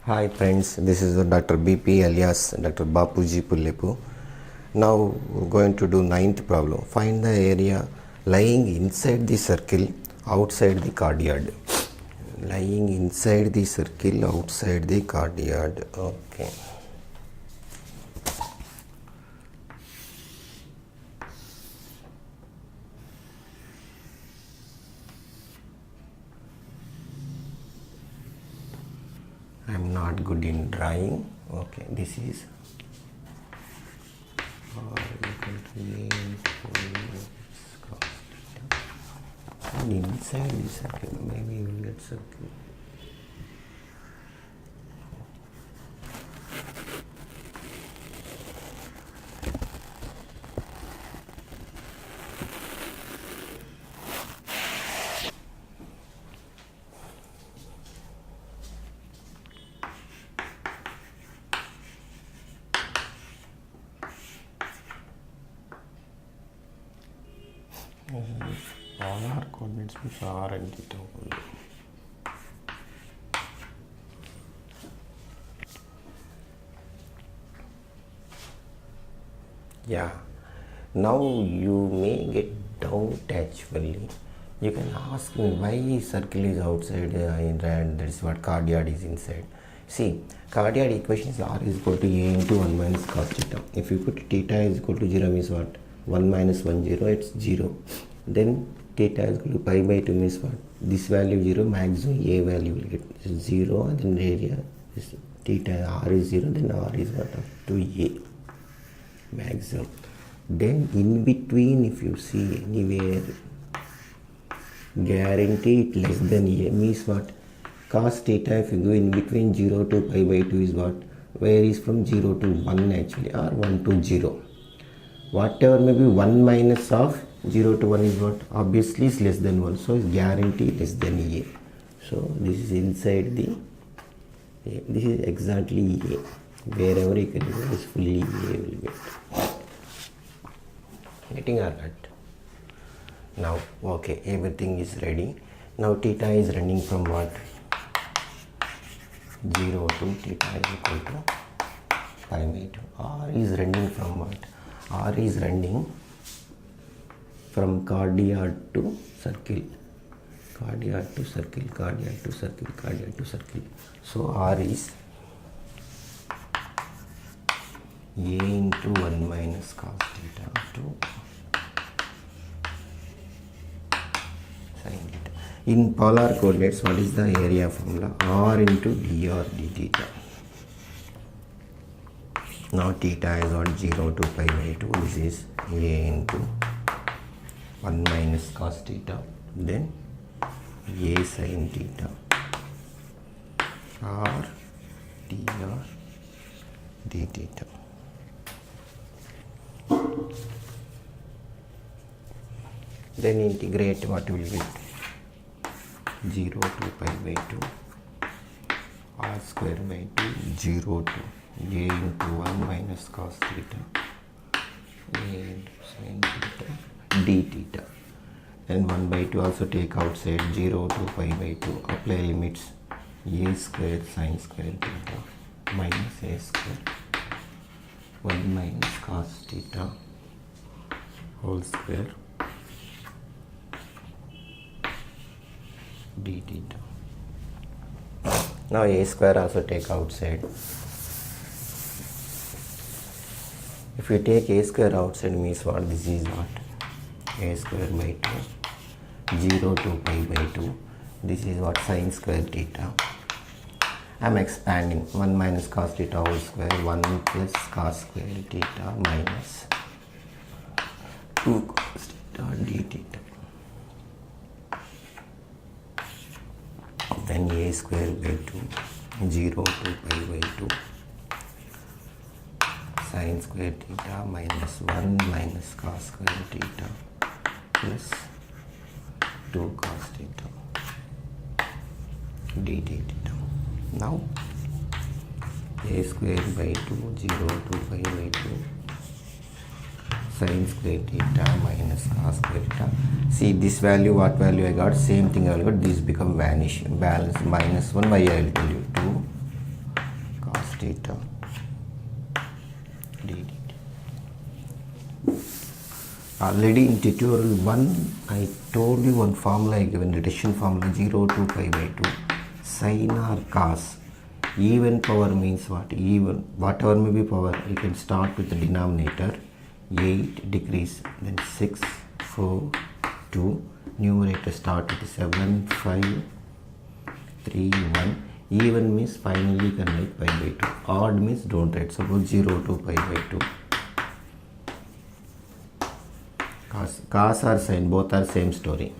Hi friends, this is Dr. BP alias Dr. Bapuji Pullepu. Now we're going to do ninth problem. Find the area lying inside the circle outside the cardioid. Lying inside the circle outside the cardioid. Okay. I'm not good in drawing. Okay, this is R equal to A cos theta. And inside the circle, maybe we will get circle. Polar coordinates means R and theta only. Yeah, now you may get doubt actually. You can ask me why circle is outside and that is what cardioid is inside. See, cardioid equation is R is equal to A into 1 minus cos theta. If you put theta is equal to 0 means what? 1 minus 1 0, it's 0. Then theta is equal to pi by 2 means what? This value 0, maximum A value will get 0, and then area is theta R is 0, then R is what? Up to A maximum. Then in between, if you see anywhere, guarantee it less than A means what? Cos theta, if you go in between 0 to pi by 2 is what? Where is from 0 to 1 actually, or 1 to 0. Whatever may be 1 minus of 0 to 1 is what? Obviously is less than 1. So it's guaranteed less than A. So this is inside the A. This is exactly A. Wherever you can go is fully A will get. Getting our cut. Now, okay, everything is ready. Now theta is running from what? 0 to theta is equal to pi by 2. R is running from what? R is running from cardioid to circle. Cardioid to circle, cardioid to circle, cardioid to circle. So R is A into 1 minus cos theta to sin theta. In polar coordinates, what is the area formula? R into dr d theta. Now theta is what? 0 to pi by 2. This is A into 1 minus cos theta. Then A sin theta. R dr d theta. Then integrate, what will get? 0 to pi by 2 r square by 2 0 to A into 1 minus cos theta A into sin theta d theta. And 1 by 2 also take outside, 0 to pi by 2. Apply limits, A square sin square theta minus A square 1 minus cos theta whole square d theta. Now A square also take outside. If you take A square outside means what? This is what? A square by 2 0 to pi by 2. This is what? Sin square theta. I am expanding 1 minus cos theta whole square 1 plus cos square theta minus 2 cos theta d theta. Then A square by 2 0 to pi by 2 sin square theta minus 1 minus cos square theta plus 2 cos theta d theta. Now A square by 2 0 to pi by 2 sin square theta minus cos square theta. See this value, what value I got? Same thing I got. This become vanish. Balance minus 1 by I will tell you 2 theta d theta. Already in tutorial 1 I told you one formula I given, reduction formula 0 to pi by 2 sin or cos. Even power means what? Even whatever may be power, you can start with the denominator 8 decrease, then 6 4 2, numerator start with 7 5 3 1. Even means finally you can write pi by 2. Odd means don't write. Suppose 0 to pi by 2. Cos or sin, both are same story.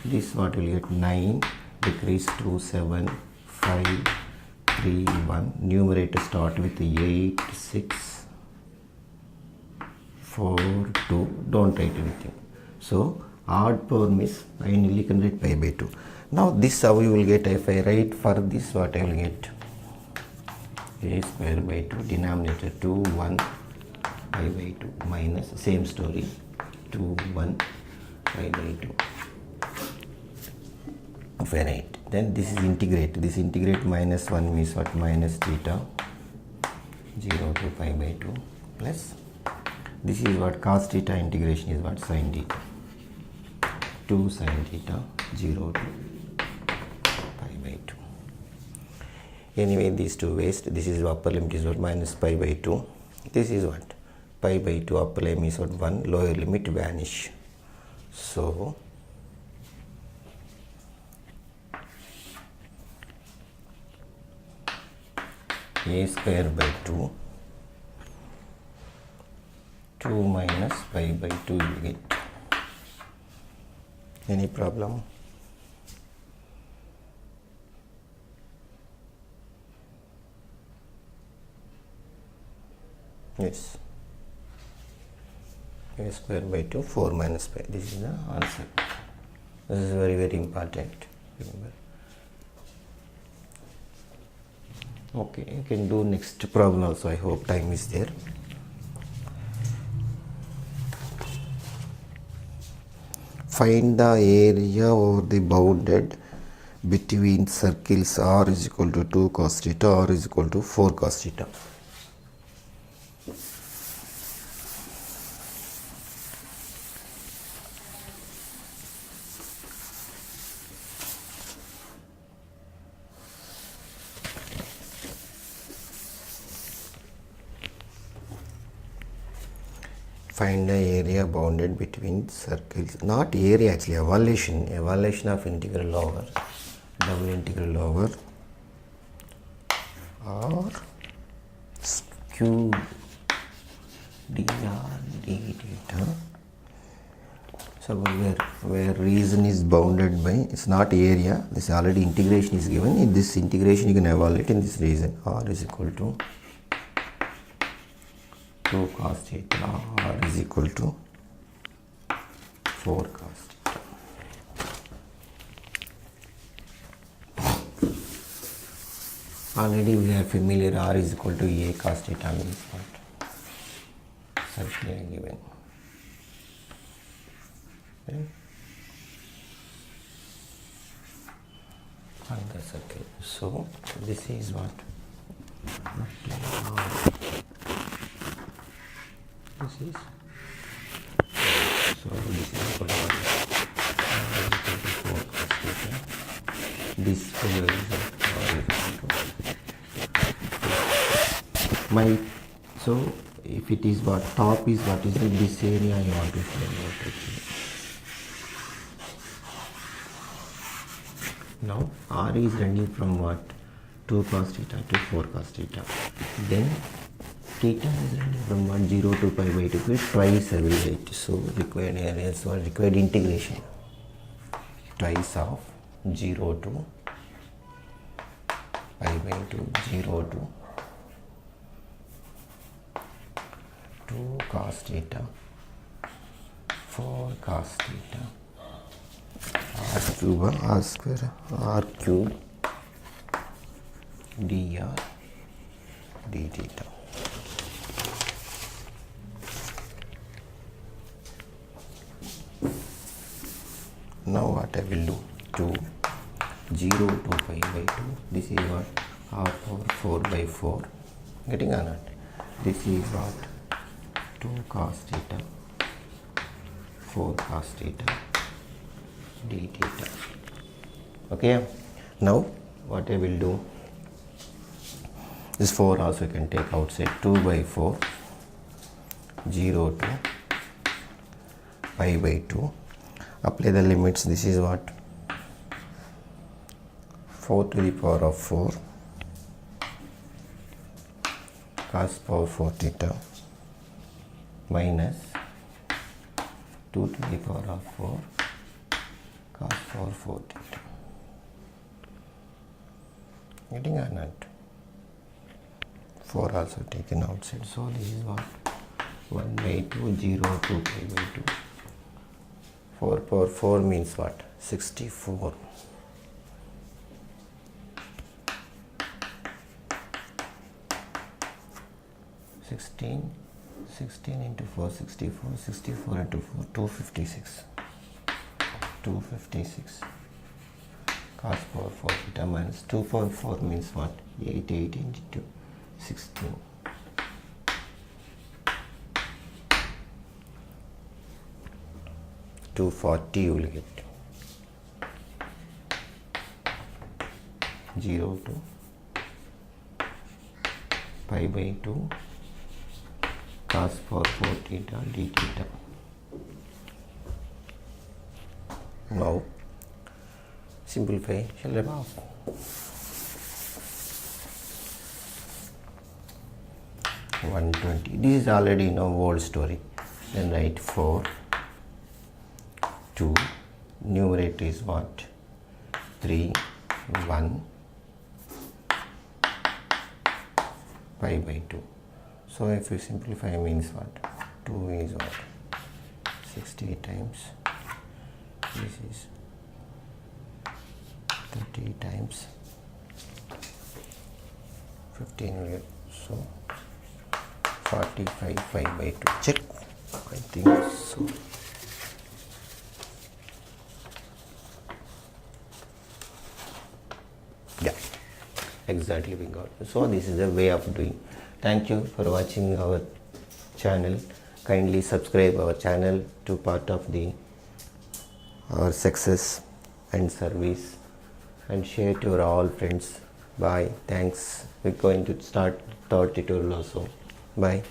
This what will get 9 decrease to 7 5 3 1. Numerator start with 8 6 4 2. Don't write anything. So odd power means finally you can write pi by 2. Now this how you will get. If I write for this, what I will get? A square by 2 denominator 2 1 pi by 2 minus same story 2 1 pi by 2. If I write, then this is integrate. This integrate minus 1 means what? Minus theta 0 to pi by 2 plus this is what? Cos theta integration is what? Sin theta 2 sin theta 0 to pi by 2. Anyway, these two waste. This is upper limit is what? Minus pi by 2. This is what? Pi by 2. Upper limit is what? 1. Lower limit vanish. So a square by 2 2 minus pi by 2 you get. Any problem? Yes. A square by 2 4 minus pi. This is the answer. This is very very important. Remember. Okay, you can do next problem also. I hope time is there. Find the area over the bounded between circles r is equal to 2 cos theta, r is equal to 4 cos theta. Find the area bounded between circles. Not area actually, evaluation. Evaluation of integral over double integral over r cube dr d theta. So where region is bounded by, it's not area. This already integration is given. In this integration you can evaluate in this region. R is equal to 2 cos theta, r is equal to 4 cos theta. Already we are familiar, r is equal to a cos theta means what? Circle given. Okay. On the circle. So this is what? This is, so this is equal to what? Equal to 4 cos theta. This figure is my, so if it is what top is what is in this area I want to find out actually. Now r is running from what? 2 cos theta to 4 cos theta. Then theta is running from 0 to pi by 2, twice I will write. So required area, so required integration twice of 0 to pi by 2, 0 to 2 cos theta, 4 cos theta, r cube, r square, r cube dr d theta. Now what I will do? 0 to pi by 2. This is what? half power 4 by 4. Getting or not? This is what? 2 cos theta 4 cos theta d theta. Okay, now what I will do, this 4 also you can take outside. 2 by 4 0 to pi by 2. Apply the limits. This is what? 4 to the power of 4 cos power 4 theta minus 2 to the power of 4 cos power 4 theta. Getting or not? 4 also taken outside. So this is what? 1 by 2 0 to pi by 2. 4 power 4 means what? 64. 16 into 4, 64, 64 into 4, 256. 256 cos power 4 theta minus 2 power 4 means what? 8 into 16. 240 you will get. 0 to pi by 2 cos power 4 theta d theta. Now simplify. Shall I off? $120. This is already old story. Then write 4 2. Numerator is what? 3 1 pi by 2. So if you simplify means what? 2 is what? 60 times. This is 30 times 15. So 45 pi by 2. Check. I think so. Yeah, exactly we got. So this is the way of doing. Thank you for watching our channel. Kindly subscribe our channel to part of the our success and service, and share to your all friends. Bye. Thanks. We're going to start third tutorial also. Bye.